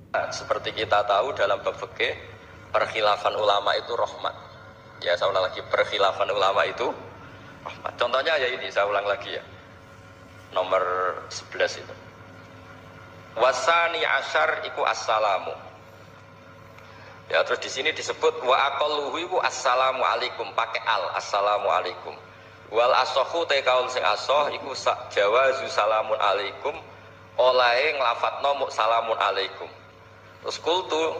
Nah, seperti kita tahu dalam bab fikih, perkhilafan ulama itu rahmat. Ya, saya ulang lagi, perkhilafan ulama itu rahmat. Contohnya ya ini, saya ulang lagi ya. Nomor 11 itu. Wasani asyar iku assalamu. Ya, terus di sini disebut wa aqalluhu iku assalamu alaikum, pakai al, assalamu alaikum. Wal asohu te kaul sing asoh iku jawazu salamun alaikum, olahe nglafatno mu salamun alaikum. Terus kultu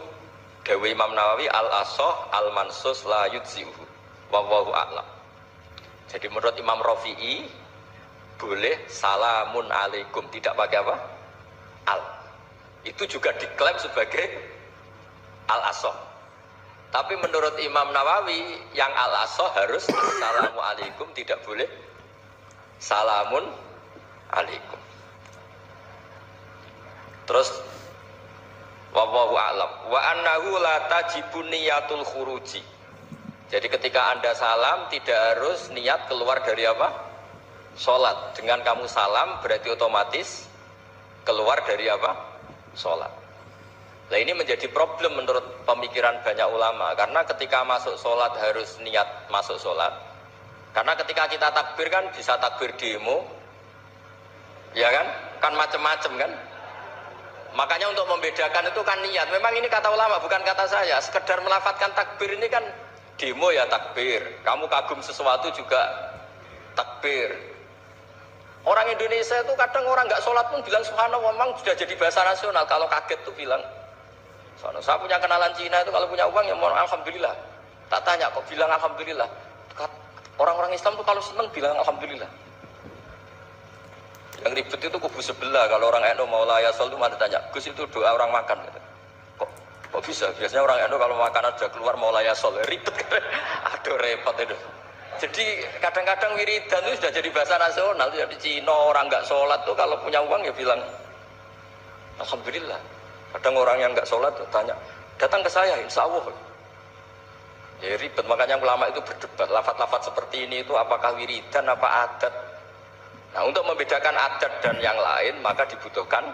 Dewi Imam Nawawi al asoh al mansus la yujzihu wallahu a'lam. Jadi menurut Imam Rafi'i boleh salamun alaikum, tidak pakai apa? Al. Itu juga diklaim sebagai al asoh. Tapi menurut Imam Nawawi yang al asoh harus assalamu alaikum, tidak boleh salamun alaikum. Terus wallahu a'lam wa annahu la tajibun niyatul khuruji. Jadi ketika Anda salam tidak harus niat keluar dari apa? Salat. Dengan kamu salam berarti otomatis keluar dari apa? Salat. Nah ini menjadi problem menurut pemikiran banyak ulama, karena ketika masuk sholat harus niat masuk sholat. Karena ketika kita takbir kan bisa takbir demo, ya kan macam-macam kan. Makanya untuk membedakan itu kan niat. Memang ini kata ulama bukan kata saya. Sekedar melafadzkan takbir ini kan demo ya takbir. Kamu kagum sesuatu juga takbir. Orang Indonesia itu kadang orang nggak sholat pun bilang subhanallah, memang sudah jadi bahasa nasional. Kalau kaget tuh bilang. Saya punya kenalan Cina itu kalau punya uang ya mohon alhamdulillah. Tak tanya kok bilang alhamdulillah. Orang-orang Islam tuh kalau seneng bilang alhamdulillah. Yang ribet itu kubu sebelah. Kalau orang NU mau layasol itu mana tanya, Gus itu doa orang makan. Kok bisa? Biasanya orang NU kalau makanan sudah keluar mau layasol, ribet. Aduh repot itu. Jadi kadang-kadang wiridan itu sudah jadi bahasa nasional. Jadi Cina orang nggak sholat tuh kalau punya uang ya bilang alhamdulillah. Kadang orang yang nggak sholat tanya, datang ke saya, insya Allah. Ya ribet, makanya ulama itu berdebat. Lafaz-lafaz seperti ini itu apakah wiridan, apa adat? Nah untuk membedakan adat dan yang lain maka dibutuhkan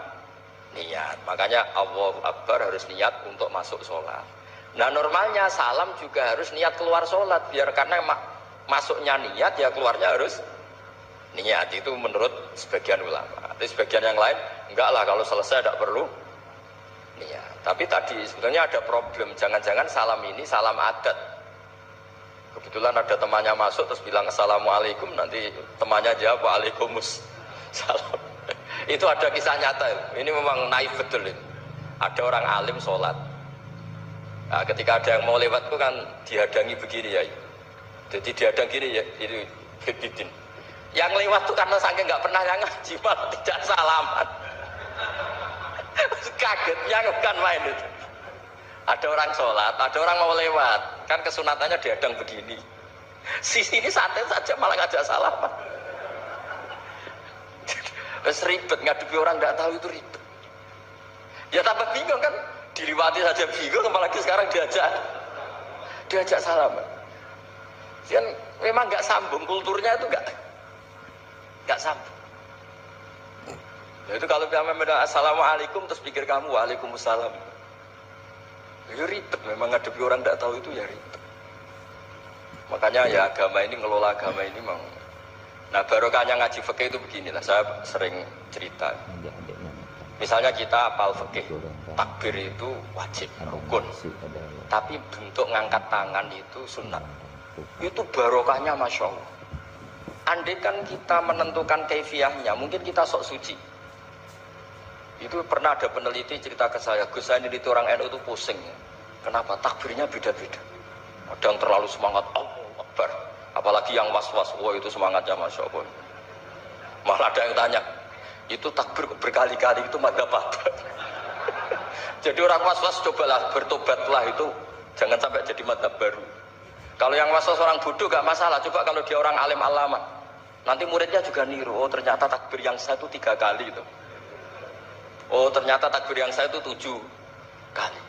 niat. Makanya Allahu Akbar harus niat untuk masuk sholat. Nah normalnya salam juga harus niat keluar sholat. Biar karena masuknya niat ya keluarnya harus niat. Itu menurut sebagian ulama. Tapi sebagian yang lain enggak lah, kalau selesai tidak perlu niat. Tapi tadi sebetulnya ada problem, jangan-jangan salam ini salam adat. Kebetulan ada temannya masuk terus bilang assalamualaikum, nanti temannya jawab waalaikumsalam. Itu ada kisah nyata. Ini memang naif betul ini. Ada orang alim sholat. Nah, ketika ada yang mau lewat itu kan dihadangi begini ya. Jadi dihadang gini ya, itu bidin. Yang lewat tuh karena saking nggak pernah yang ngaji malah tidak salaman. Kagetnya bukan main itu. Ada orang sholat, ada orang mau lewat, kan kesunatannya dihadang begini. Sisi ini santai saja malah ngajak salaman. Wes ribet, ngadepi orang nggak tahu itu ribet. Ya tambah bingung kan, diliwati saja bingung, apalagi sekarang diajak salaman. Kan memang nggak sambung, kulturnya itu nggak sambung. Ya itu kalau kita memang assalamualaikum terus pikir kamu waalaikumsalam. Ya ribet, memang ngadepi orang tidak tahu itu ya ribet. Makanya ya agama ini, ngelola agama ini memang. Nah barokahnya ngaji fikih itu beginilah, saya sering cerita. Misalnya kita apal fikih, takbir itu wajib, rukun. Tapi bentuk ngangkat tangan itu sunat. Itu barokahnya Masya Allah. Andai kan kita menentukan kaifiyahnya, mungkin kita sok suci. Itu pernah ada peneliti cerita ke saya, Gus saya ini orang NU itu pusing. Kenapa? Takbirnya beda-beda. Ada yang terlalu semangat, Allahu Akbar. Apalagi yang was-was, wah itu semangatnya Masya Allah. Malah ada yang tanya, itu takbir berkali-kali itu madzhab apa? Jadi orang was-was cobalah bertobatlah itu, jangan sampai jadi madzhab baru. Kalau yang was-was orang bodoh gak masalah, coba kalau dia orang alim alama, nanti muridnya juga niru, oh ternyata takbir yang saya itu 3 kali itu. Oh ternyata takbir yang saya itu 7 kali.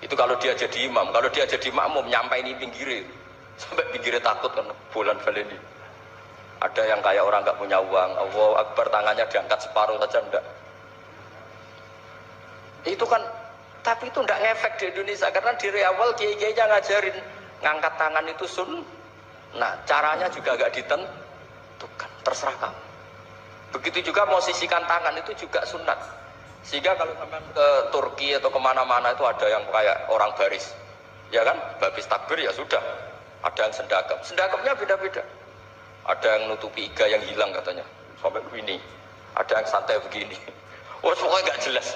Itu kalau dia jadi imam. Kalau dia jadi makmum nyampai ini pinggirnya, sampai pinggirnya takut kan bulan baleni. Ada yang kayak orang nggak punya uang, Allahu Akbar tangannya diangkat separuh saja enggak. Itu kan Tapi itu tidak ngefek di Indonesia karena dari awal kiai-kiainya ngajarin ngangkat tangan itu nah caranya juga agak ditentukan, terserah kamu. Begitu juga posisikan tangan itu juga sunat. Sehingga kalau sampai ke Turki atau kemana-mana itu ada yang kayak orang baris, ya kan, babis takbir ya sudah. Ada yang sendagap, sendagapnya beda-beda. Ada yang nutupi iga yang hilang katanya, sampai begini. Ada yang santai begini. Oh pokoknya nggak jelas.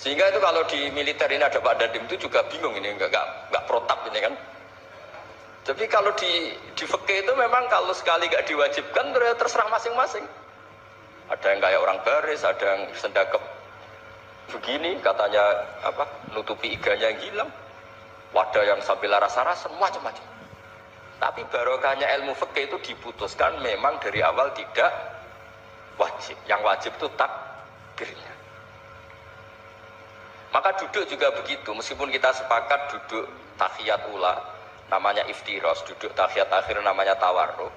Sehingga itu kalau di militer ini ada Pak Dandim itu juga bingung ini nggak protap ini kan. Tapi kalau di fikih itu memang kalau sekali nggak diwajibkan terserah masing-masing. Ada yang kayak orang baris, ada yang sendagap begini katanya apa nutupi iganya yang hilang. Wadah yang sambil rasa-rasa macam-macam. Tapi barokahnya ilmu fikih itu diputuskan memang dari awal tidak wajib. Yang wajib itu takbirnya. Maka duduk juga begitu, meskipun kita sepakat duduk tahiyat ula namanya iftiros, duduk tahiyat akhir namanya tawarruk,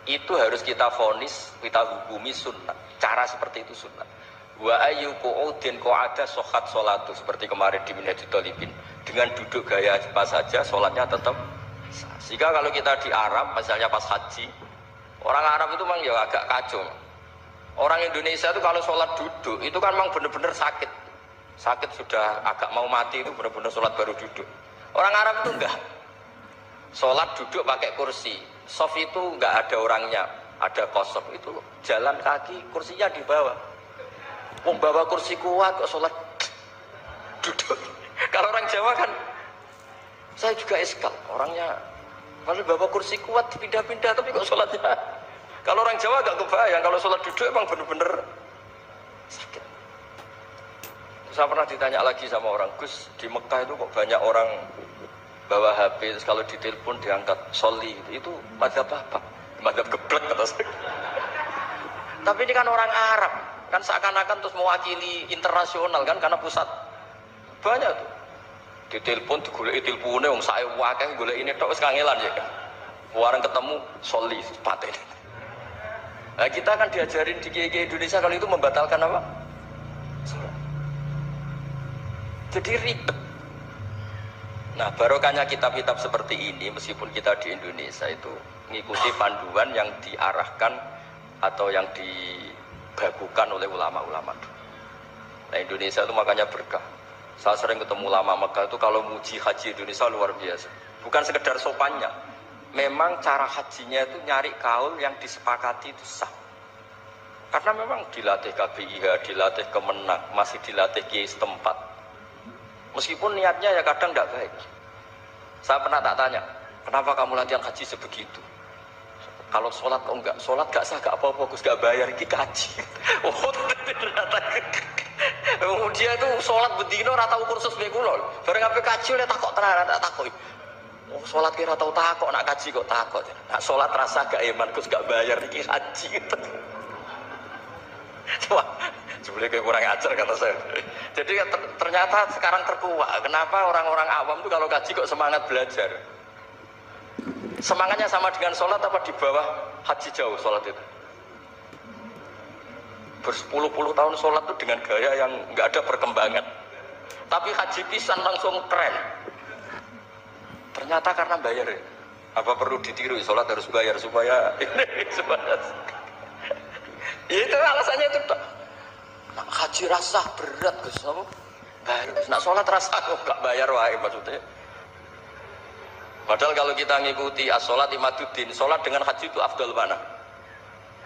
itu harus kita vonis, kita hukumi sunnah. Cara seperti itu sunnah. Wa ayyu qu'udin qa'ada shohat sholatu, seperti kemarin di Minhajul Thalibin, dengan duduk gaya apa saja sholatnya tetap sah. Sehingga kalau kita di Arab, misalnya pas haji, orang Arab itu memang ya agak kacau. Orang Indonesia itu kalau sholat duduk itu kan memang benar-benar sakit sudah agak mau mati itu benar-benar sholat baru duduk. Orang Arab itu enggak, sholat duduk pakai kursi, soft itu enggak ada orangnya, ada kosong, itu jalan kaki, kursinya di bawah. Membawa kursi kuat kok sholat duduk. Kalau orang Jawa kan, saya juga eskal, orangnya kalau bawa kursi kuat dipindah-pindah tapi kok sholatnya. Kalau orang Jawa agak kebayang, kalau sholat duduk emang benar-benar sakit. Saya pernah ditanya lagi sama orang, Gus, di Mekah itu kok banyak orang bawa HP, terus kalau ditelepon diangkat soli, itu mazhab apa? Mazhab geblek kata saya. Tapi ini kan orang Arab, kan seakan-akan terus mewakili internasional kan, karena pusat banyak tuh. Ditelepon, digulai teleponnya, saya wakil gulai ini, wis kangelan ya kan. Orang ketemu soli, sepatnya. Nah, kita kan diajarin di kiai Indonesia kalau itu membatalkan apa? Jadi ribet. Nah barokahnya kitab-kitab seperti ini, meskipun kita di Indonesia itu mengikuti panduan yang diarahkan atau yang dibagukan oleh ulama-ulama. Nah Indonesia itu makanya berkah. Saya sering ketemu ulama Mekah itu kalau muji haji Indonesia luar biasa. Bukan sekedar sopannya, memang cara hajinya itu nyari kaul yang disepakati itu sah. Karena memang dilatih KBIH, dilatih Kemenak, masih dilatih kiai setempat. Meskipun niatnya ya kadang tidak baik. Saya pernah tak tanya, kenapa kamu latihan haji sebegitu? Kalau sholat kok enggak? Sholat gak sah, gak apa-apa, Gus, gak bayar, ini kaji. Oh ternyata dia itu sholat bedino rata ukur sesuai kulon. Bareng apa kaji oleh takut tenar, tak takut. Oh sholat kira tahu takut, nak kaji kok takut. Nak sholat rasa gak iman, Gus, gak bayar, ini kaji. Wah, sebenarnya kayak kurang ajar kata saya. Jadi ternyata sekarang terkuak. Kenapa orang-orang awam tuh kalau kaji kok semangat belajar? Semangatnya sama dengan sholat apa di bawah haji jauh sholat itu? Berpuluh-puluh tahun sholat tuh dengan gaya yang nggak ada perkembangan. Tapi haji pisan langsung keren. Ternyata karena bayar ya. Apa perlu ditiru? Sholat harus bayar supaya ini supaya. Ya itu alasannya itu. Nak haji rasa berat Gus, apa? Bayar. Nak sholat rasa kok gak bayar wae maksudnya. Padahal kalau kita ngikuti as-sholat imaduddin, sholat dengan haji itu afdal mana?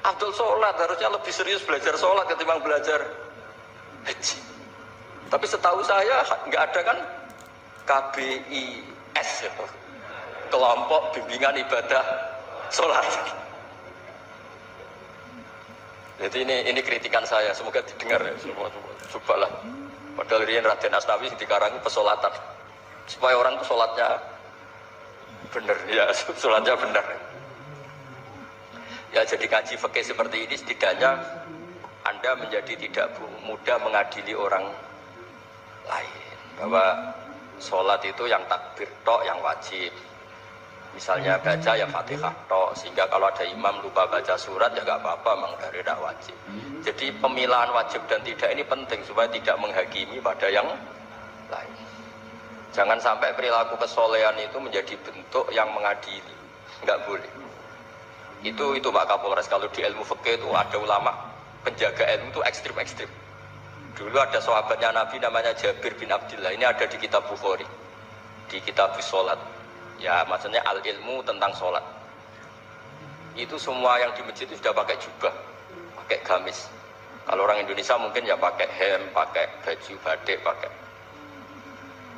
Afdal sholat, harusnya lebih serius belajar sholat ketimbang belajar haji. Tapi setahu saya nggak ada kan KBIS ya, kelompok bimbingan ibadah sholat. Jadi ini kritikan saya, semoga didengar ya semua. Cobalah. Padahal Rian Raden Asnawi dikarangi pesolatan supaya orang itu sholatnya benar, ya sholatnya benar. Ya jadi kaji fikih seperti ini setidaknya Anda menjadi tidak mudah mengadili orang lain. Bahwa sholat itu yang takbir tok yang wajib. Misalnya baca ya Fatihah tok, sehingga kalau ada imam lupa baca surat ya nggak apa-apa, memang dari tidak wajib. Jadi pemilahan wajib dan tidak ini penting supaya tidak menghakimi pada yang lain. Jangan sampai perilaku kesolehan itu menjadi bentuk yang mengadili, nggak boleh. Itu Pak Kapolres, kalau di ilmu fikih itu ada ulama penjaga ilmu itu ekstrim-ekstrim. Dulu ada sahabatnya Nabi namanya Jabir bin Abdillah, ini ada di kitab Bukhari, di kitab sholat. Ya maksudnya al ilmu tentang sholat. Itu semua yang di masjid itu sudah pakai jubah, pakai gamis. Kalau orang Indonesia mungkin ya pakai hem, pakai baju batik, pakai.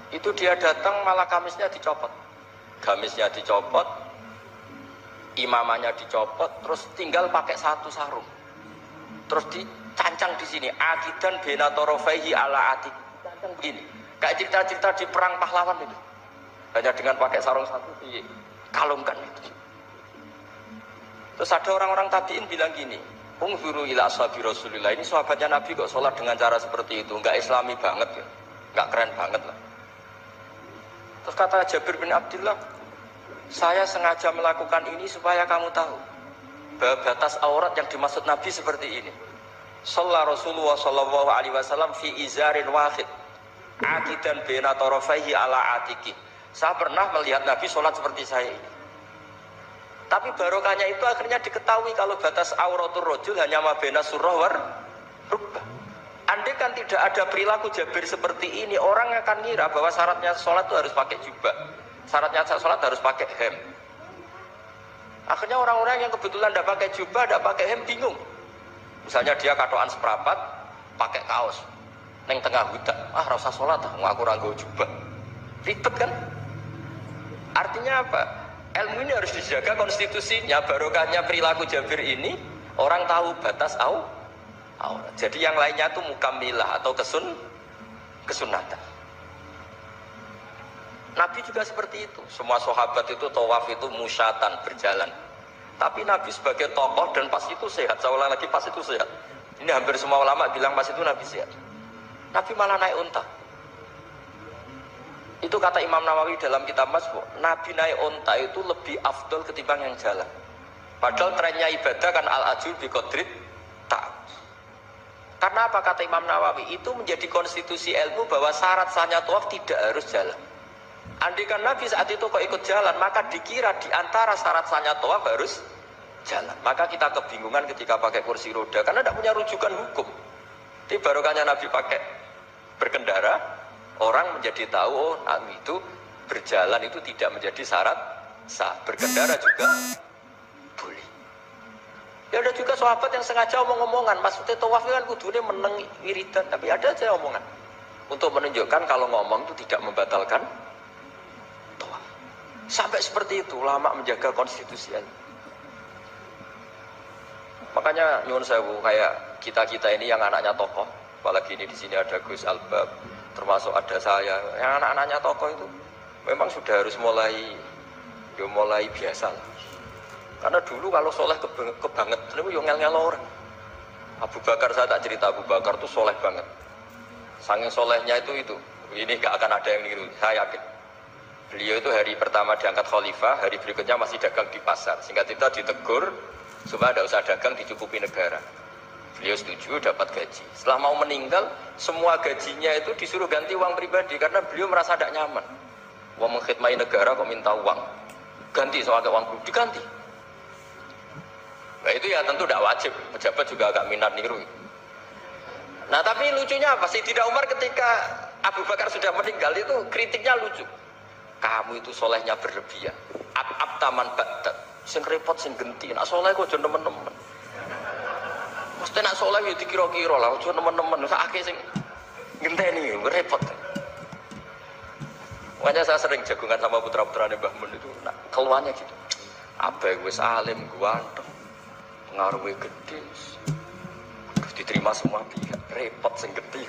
Itu dia datang malah gamisnya dicopot, gamisnya dicopot, imamannya dicopot, terus tinggal pakai satu sarung, terus dicancang di sini akidan benatorofaihi ala atik, cancang begini, kayak cerita-cerita di perang pahlawan itu, hanya dengan pakai sarung satu dikalungkan itu. Terus ada orang-orang tabiin bilang gini, unzuru ila ashabi Rasulillah, ini sahabatnya Nabi kok sholat dengan cara seperti itu, nggak islami banget ya, nggak keren banget lah. Terus kata Jabir bin Abdillah, saya sengaja melakukan ini supaya kamu tahu bahwa batas aurat yang dimaksud Nabi seperti ini. Shalla Rasulullah sallallahu alaihi wasallam fi izarin wahid akidan baina tarafaihi ala atiki. Saya pernah melihat Nabi sholat seperti saya ini. Tapi barokahnya itu akhirnya diketahui kalau batas auratul rajul hanya mabena surah war rukbah. Andai kan tidak ada perilaku Jabir seperti ini, orang akan ngira bahwa syaratnya sholat itu harus pakai jubah, syaratnya sholat harus pakai hem. Akhirnya orang-orang yang kebetulan tidak pakai jubah, tidak pakai hem bingung. Misalnya dia katoan seperapat, pakai kaos, neng tengah hutan, rasa sholat, aku ranggo jubah, ribet kan? Artinya apa? Ilmu ini harus dijaga konstitusinya, barokahnya perilaku Jabir ini, orang tahu batas aurat. Jadi yang lainnya itu mukamilah atau kesunatan. Nabi juga seperti itu. Semua sahabat itu tawaf itu musyatan, berjalan. Tapi Nabi sebagai tokoh dan pas itu sehat. Saya ulang lagi, pas itu sehat. Ini hampir semua ulama bilang pas itu Nabi sehat. Nabi malah naik unta. Itu kata Imam Nawawi dalam kitab Masbu, Nabi naik unta itu lebih afdol ketimbang yang jalan. Padahal trennya ibadah kan al-ajul bi qadrit ta'at. Karena apa kata Imam Nawawi? Itu menjadi konstitusi ilmu bahwa syarat sahnya tawaf tidak harus jalan. Andaikan Nabi saat itu kok ikut jalan, maka dikira di antara syarat sahnya tawaf harus jalan. Maka kita kebingungan ketika pakai kursi roda karena tidak punya rujukan hukum. Tapi barokahnya Nabi pakai berkendara, orang menjadi tahu itu berjalan itu tidak menjadi syarat sah. Berkendara juga boleh. Ya ada juga sahabat yang sengaja omong-omongan, maksudnya tawaf kan kudune meneng wiridan, tapi ada aja omongan untuk menunjukkan kalau ngomong itu tidak membatalkan tawaf. Sampai seperti itu ulama menjaga konstitusi. Makanya nyuwun sewu kayak kita ini yang anaknya tokoh, apalagi ini di sini ada Gus Albab, termasuk ada saya, yang anak-anaknya tokoh itu memang sudah harus mulai biasa lah. Karena dulu kalau soleh kebanget, itu yang ngel-ngel orang. Abu Bakar, saya tak cerita Abu Bakar itu soleh banget. Saking solehnya itu, ini gak akan ada yang niru, saya yakin. Beliau itu hari pertama diangkat khalifah, hari berikutnya masih dagang di pasar. Singkat cerita ditegur, supaya tidak usah dagang, dicukupi negara. Beliau setuju, dapat gaji. Setelah mau meninggal, semua gajinya itu disuruh ganti uang pribadi, karena beliau merasa tidak nyaman. Uang mengkhidmati negara kok minta uang. Ganti soalnya uang pribadi, diganti. Nah itu ya tentu tidak wajib, pejabat juga agak minat niru. Nah tapi lucunya apa? Sayyidina Umar ketika Abu Bakar sudah meninggal itu kritiknya lucu. Kamu itu solehnya berlebihan. Taman badat, sing repot sing genti. Nak soleh kok aja nemen-nemen. Mesti nak soleh ya dikira-kira lah, aja nemen-nemen. Sakake sing ngenteni repot. Makanya saya sering jagungan sama putra-putrane Mbah Mun itu, nah, keluarnya gitu. Abai wis alim, ganteng. Pengaruhnya gede, diterima semua pihak, repot sing gede.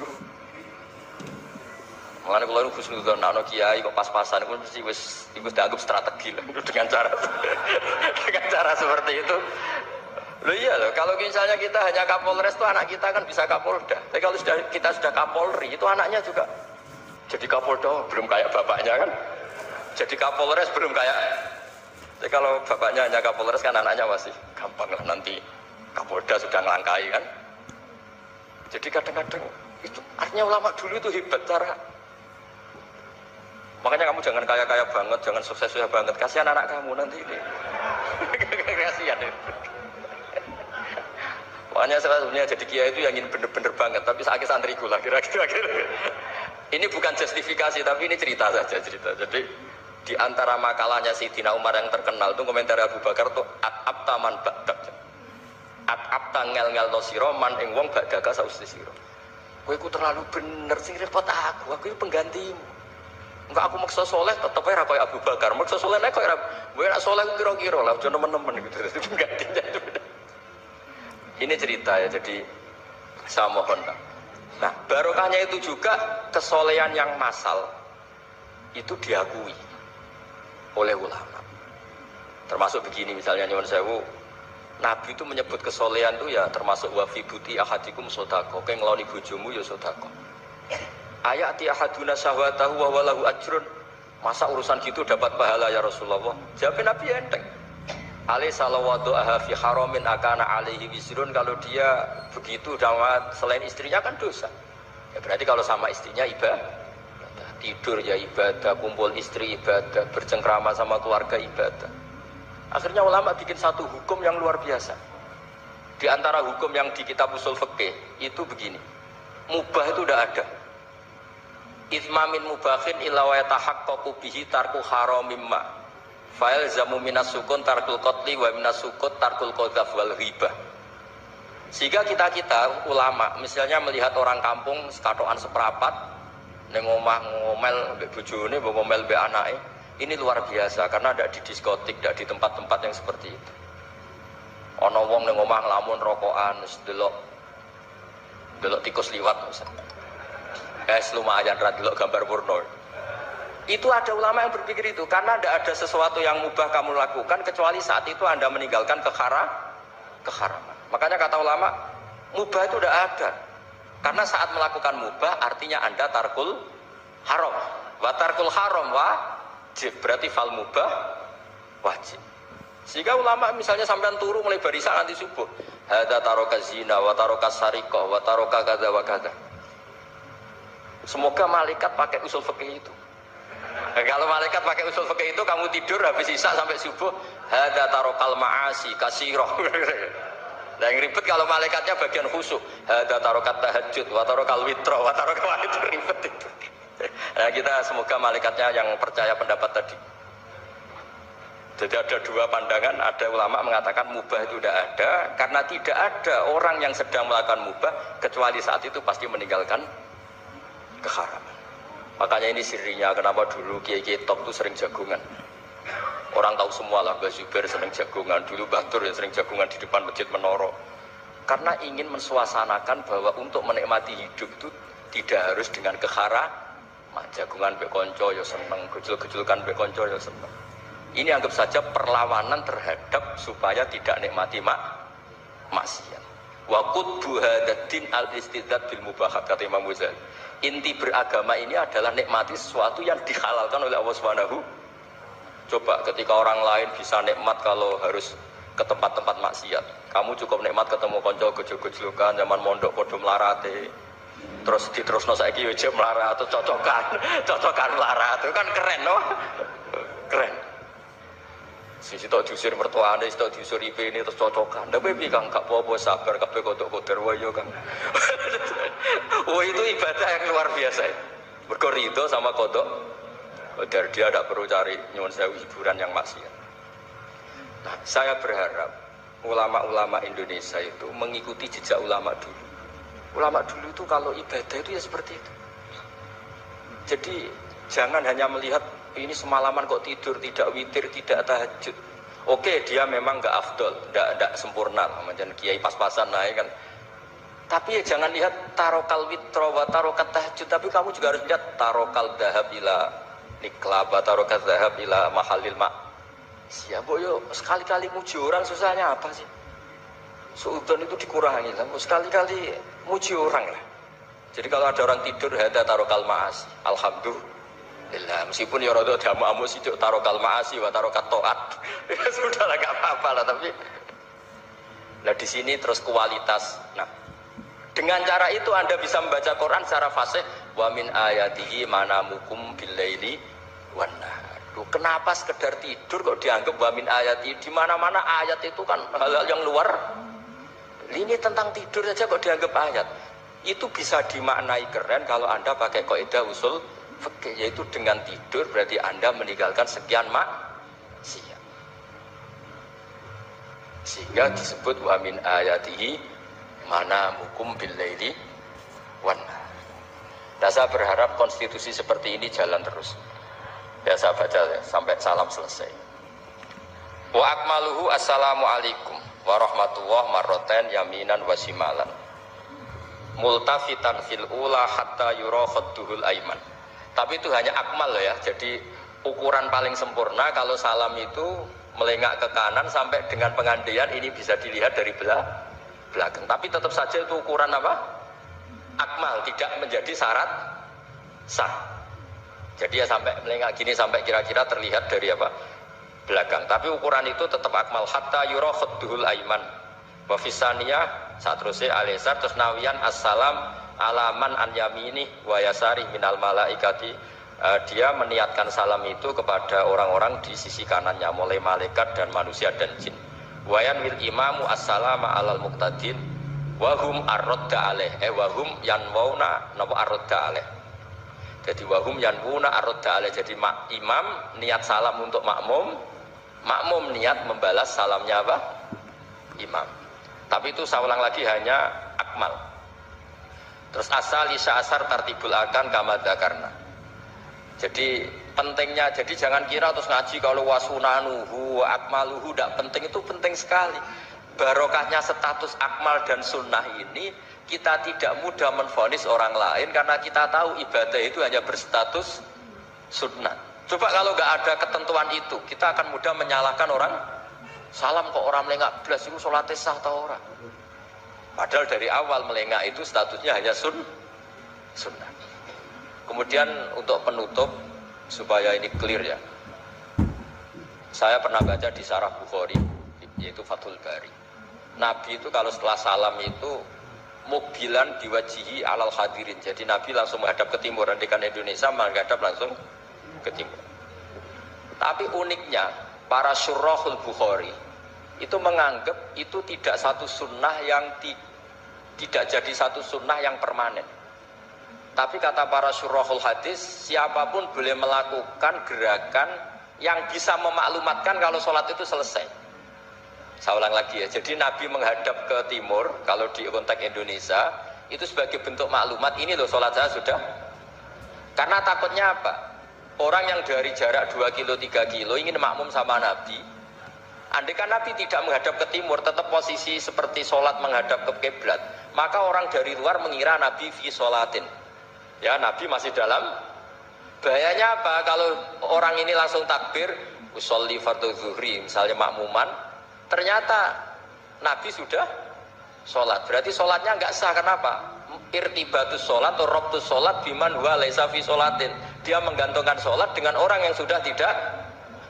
Mengenai kalau khusnudzon anak kiai kok pas-pasan itu mesti wis dianggap strategi lah dengan cara seperti itu. Loh iya loh, kalau misalnya kita hanya Kapolres itu anak kita kan bisa Kapolda. Tapi kalau kita sudah Kapolri itu anaknya juga jadi Kapolda, belum kayak bapaknya kan. Jadi Kapolres belum kayak. Jadi kalau bapaknya hanya Kapolres kan anaknya masih gampang lah, nanti Kapolda sudah ngelangkai kan. Jadi kadang-kadang itu artinya ulama dulu itu hebat cara Makanya kamu jangan kaya-kaya banget, jangan sukses-sukses banget. Kasihan anak kamu nanti ini. Kasihan. Makanya saya sebenarnya jadi kiai itu yang ingin bener-bener banget, tapi sakit santriku lah kira-kira. Ini bukan justifikasi, tapi ini cerita saja cerita. Jadi di antara makalahnya Sayyidina Umar yang terkenal itu komentar Abu Bakar tuh at-abta man ba'dak. At-abta ngel-ngel no siro man ing wong ba'daka sausti siro. Kowe ku terlalu bener sing repot aku iki penggantimu. Enggak aku maksa soleh tetep ae ra koyo Abu Bakar. Maksa soleh nek koyo kowe nek soleh kira-kira lah aja nemen-nemen gitu. Jadi penggantinya itu. Ini cerita ya, jadi saya mohon. Nah, barokahnya itu juga kesolehan yang massal itu diakui oleh ulama. Termasuk begini misalnya nyuwun sewu, Nabi itu menyebut kesolehan itu ya termasuk wa fi buti ahadikum sodako, kayak ngeloni bojomu ya sodako. Ayati ahaduna syahwatahu wa walahu ajrun. Masa urusan gitu dapat pahala ya Rasulullah? Jawab Nabi enteng. Ali salawatu ahafi haramin akana alaihi wisrun, kalau dia begitu sama selain istrinya kan dosa. Ya berarti kalau sama istrinya ibadah, tidur ya ibadah, kumpul istri ibadah, bercengkrama sama keluarga ibadah. Akhirnya ulama bikin satu hukum yang luar biasa. Di antara hukum yang di kitab usul fikih itu begini, mubah itu udah ada. Itsmamin mubahin illa wa yatahaqqaqu bihi tarku haramimma. Fa'il zamu minas sukun tarkul qatli wa minas sukut tarkul qadzaf wal ghibah. Sehingga kita ulama misalnya melihat orang kampung sekatokan seperapat ning omah ngomel mbek bojone, ngomel mbek anake, ini luar biasa karena tidak di diskotik, tidak di tempat-tempat yang seperti itu. Ana wong ning omah nglamun rokokan, wis delok tikus liwat misalnya. Lumayan ra delok gambar porno. Itu ada ulama yang berpikir itu karena tidak ada sesuatu yang mubah kamu lakukan kecuali saat itu Anda meninggalkan keharaman. Makanya kata ulama, mubah itu tidak ada. Karena saat melakukan mubah artinya Anda tarkul haram. Wa tarkul haram wajib, berarti fal mubah wajib. Sehingga ulama misalnya sampean turu mulai barisan nanti subuh, hadza taraka zina wa taraka sariqah wa taraka kadza wa kadza. Semoga malaikat pakai usul fikih itu. Kalau malaikat pakai usul fikih itu, kamu tidur habis isya sampai subuh, hadza tarokal ma'asi kasiroh. Nah yang ribet kalau malaikatnya bagian khusyuk, hadza tarokat tahajud wa tarokal witro wa tarokal itu ribet itu. Nah kita semoga malaikatnya yang percaya pendapat tadi. Jadi ada dua pandangan, ada ulama mengatakan mubah itu tidak ada karena tidak ada orang yang sedang melakukan mubah kecuali saat itu pasti meninggalkan keharaman. Makanya ini sirinya kenapa dulu kiai-kiai top itu sering jagungan. Orang tahu semua lah, Mbah Zubair sering jagungan, dulu Mbah Tur yang sering jagungan di depan Masjid Menoro. Karena ingin mensuasanakan bahwa untuk menikmati hidup itu tidak harus dengan keharaman. Jagungan mbek konco ya seneng, gejul-gejulkan mbek konco ya seneng. Ini anggap saja perlawanan terhadap supaya tidak nikmati maksiat. Wa qutbu hadaddin al-istidzad bil mubahat, kata Imam Ghazali. Inti beragama ini adalah nikmati sesuatu yang dihalalkan oleh Allah Subhanahu. Coba ketika orang lain bisa nikmat kalau harus ke tempat-tempat maksiat, kamu cukup nikmat ketemu konco gejol-gejolukan zaman mondok podo melarate, terus diterusno saiki yo jek melarat atau cocokan melarat itu kan keren loh. Keren. Sisi tok diusir mertuane, sisi tok diusir IP ini terus cocokan. Tapi piye Kang gak apa-apa sabar kabeh kodok-kodok wae Kang. Oh itu ibadah yang luar biasa. Mergo ridho sama kodok. Kodok dia tidak perlu cari nyuwun sewu hiburan yang maksiat. Nah, saya berharap ulama-ulama Indonesia itu mengikuti jejak ulama dulu. Ulama dulu itu kalau ibadah itu ya seperti itu. Jadi jangan hanya melihat ini semalaman kok tidur, tidak witir, tidak tahajud. Oke, dia memang nggak afdol, nggak sempurna, macam kiai pas-pasan naik kan. Tapi ya jangan lihat tarokal witro wa tarokat tahajud, tapi kamu juga harus lihat tarokal dahab ila niklaba, tarokat dahab ila mahalil mak. Siapa yo sekali-kali muji orang susahnya apa sih? Suudon itu dikurangi lah, sekali-kali muji orang lah. Jadi kalau ada orang tidur hada tarokal maas, alhamdulillah. Meskipun ya rada damu-amu sih tarokal maasi wa tarokat toat. Ya sudah lah gak apa-apa lah, tapi nah di sini terus kualitas. Nah, dengan cara itu Anda bisa membaca Quran secara fasih. Wa min ayatihi manamukum billaili wan nahar. Kenapa sekedar tidur kok dianggap wa min ayati? Di mana-mana ayat itu kan hal-hal yang luar. Ini tentang tidur saja kok dianggap ayat. Itu bisa dimaknai keren kalau Anda pakai kaidah usul fikih, yaitu dengan tidur berarti Anda meninggalkan sekian maksiat. Sehingga disebut wa min ayatihi manamukum bil-laili wan nahar. Dan saya berharap konstitusi seperti ini jalan terus. Ya saya baca ya, sampai salam selesai. Wa akmaluhu assalamualaikum warahmatullahi marroten yaminan wasimalan. Multafitan fil ula hatta yura khadduhul aiman. Tapi itu hanya akmal loh ya. Jadi ukuran paling sempurna kalau salam itu melengak ke kanan sampai dengan pengandaian ini bisa dilihat dari belakang. Tapi tetap saja itu ukuran apa? Akmal, tidak menjadi syarat sah. Jadi ya sampai melengak gini sampai kira-kira terlihat dari apa? Belakang. Tapi ukuran itu tetap akmal hatta yura khadduhul aiman. Wa fisaniyah satruse alisar terus nawian assalam alaman an yamini wa yasari minal malaikati. Dia meniatkan salam itu kepada orang-orang di sisi kanannya mulai malaikat dan manusia dan jin. Wayan wil imamu assalama alal muqtadin wa hum arradda alaih wa hum yanwauna napa arradda alaih. Jadi wahum yanwuna arradda alaih. Jadi imam niat salam untuk makmum, makmum niat membalas salamnya apa? Imam. Tapi itu saya ulang lagi hanya akmal. Terus asal isya asar tartibul akan kama dzakarna. Jadi pentingnya, jadi jangan kira terus ngaji kalau wasunanuhu wa akmaluhu tidak penting, itu penting sekali. Barokahnya status akmal dan sunnah ini kita tidak mudah menvonis orang lain karena kita tahu ibadah itu hanya berstatus sunnah. Coba kalau nggak ada ketentuan itu, kita akan mudah menyalahkan orang. Salam kok orang melengak belas itu sholatnya sah atau orang? Padahal dari awal melengak itu statusnya hanya sunnah. Kemudian untuk penutup supaya ini clear ya, saya pernah baca di Syarah Bukhari yaitu Fathul Bari. Nabi itu kalau setelah salam itu mubilan diwajihi alal hadirin. Jadi Nabi langsung menghadap ke timur, andikan Indonesia menghadap langsung ke timur. Tapi uniknya para syurahul Bukhari itu menganggap itu tidak satu sunnah yang tidak jadi satu sunnah yang permanen. Tapi kata para syurahul hadis, siapapun boleh melakukan gerakan yang bisa memaklumatkan kalau sholat itu selesai. Saya ulang lagi ya, jadi Nabi menghadap ke timur, kalau di konteks Indonesia, itu sebagai bentuk maklumat, ini loh sholat saya sudah. Karena takutnya apa? Orang yang dari jarak 2 kilo, 3 kilo ingin makmum sama Nabi. Andai kan Nabi tidak menghadap ke timur, tetap posisi seperti sholat menghadap ke kiblat, maka orang dari luar mengira Nabi fi sholatin. Ya, Nabi masih dalam. Bahayanya apa? Kalau orang ini langsung takbir, usolli fardhu zuhri, misalnya makmuman, ternyata Nabi sudah sholat, berarti sholatnya nggak sah. Kenapa? Irtibatus sholat atau robtus sholat biman huwa laisa fi sholatin. Dia menggantungkan sholat dengan orang yang sudah tidak,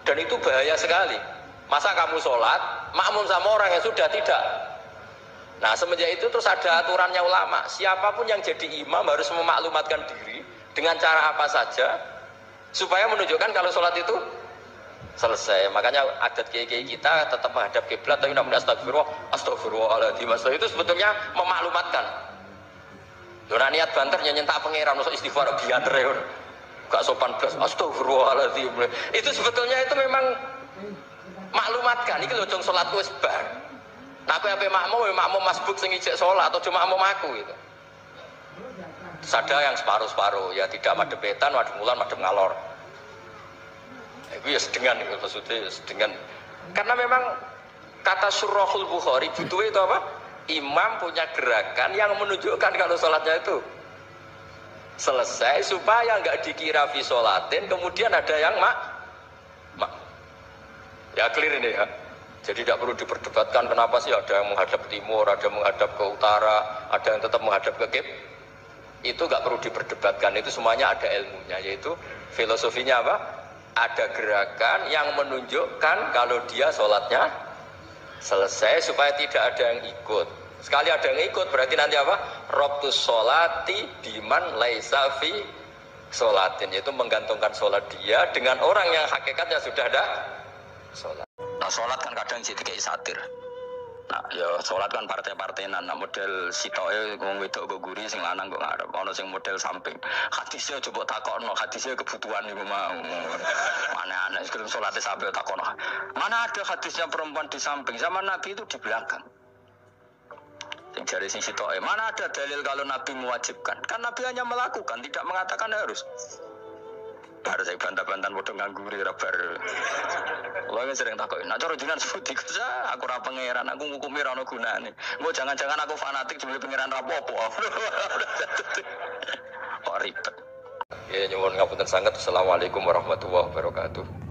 dan itu bahaya sekali. Masa kamu sholat makmum sama orang yang sudah tidak? Nah semenjak itu terus ada aturannya ulama, siapapun yang jadi imam harus memaklumatkan diri dengan cara apa saja supaya menunjukkan kalau sholat itu selesai. Makanya adat kiai-kiai kita tetap menghadap kiblat tapi namun astagfirullahaladzim. Itu sebetulnya memaklumatkan. Dona niat banter nyentak pangeran masuk istighfar biar gak sopan belas astagfirullahaladzim. Itu sebetulnya itu memang maklumatkan. Ini loh jong sholatku wis bar. Nah aku yang makmum masbuk sing ijek sholat atau cuma makmum aku gitu. Ada yang separuh-separuh ya, tidak madhep wetan, madhep ngulon, madhep ngalor. Itu ya sedengan, maksudnya sedengan. Karena memang kata Syurahul Bukhari butuh itu apa? Imam punya gerakan yang menunjukkan kalau sholatnya itu selesai supaya nggak dikira fi sholatin, kemudian ada yang ya clear ini ya. Jadi tidak perlu diperdebatkan kenapa sih ada yang menghadap ke timur, ada yang menghadap ke utara, ada yang tetap menghadap ke kiblat. Itu nggak perlu diperdebatkan, itu semuanya ada ilmunya, yaitu filosofinya apa? Ada gerakan yang menunjukkan kalau dia sholatnya selesai supaya tidak ada yang ikut. Sekali ada yang ikut berarti nanti apa? Robtus sholati biman laisa fi sholatin, yaitu menggantungkan sholat dia dengan orang yang hakikatnya sudah ada sholat. Nah sholat kan kadang jadi kayak satir. Nah ya sholat kan partai-partainan. Nah model sitoke wong wedok go guri sing lanang kok ngarep. Ono sing model samping. Hadisnya coba takokno, hadisnya kebutuhan iku mau. Mana ana sebelum sholatnya sampai takokno. Mana ada hadisnya perempuan di samping? Zaman Nabi itu di belakang. Yang dari sing sitoke, mana ada dalil kalau Nabi mewajibkan? Kan Nabi hanya melakukan, tidak mengatakan harus. Baru saya bantah-bantah bodoh ngangguri rabar. Kalau yang sering takoin, nah cara jenengan sebut iku aku ora pangeran, aku ngukumi ra ono gunane. Mau jangan-jangan aku fanatik demi pangeran rapopo. Kok ribet. Ya nyuwun ngapunten sanget. Assalamualaikum warahmatullahi wabarakatuh.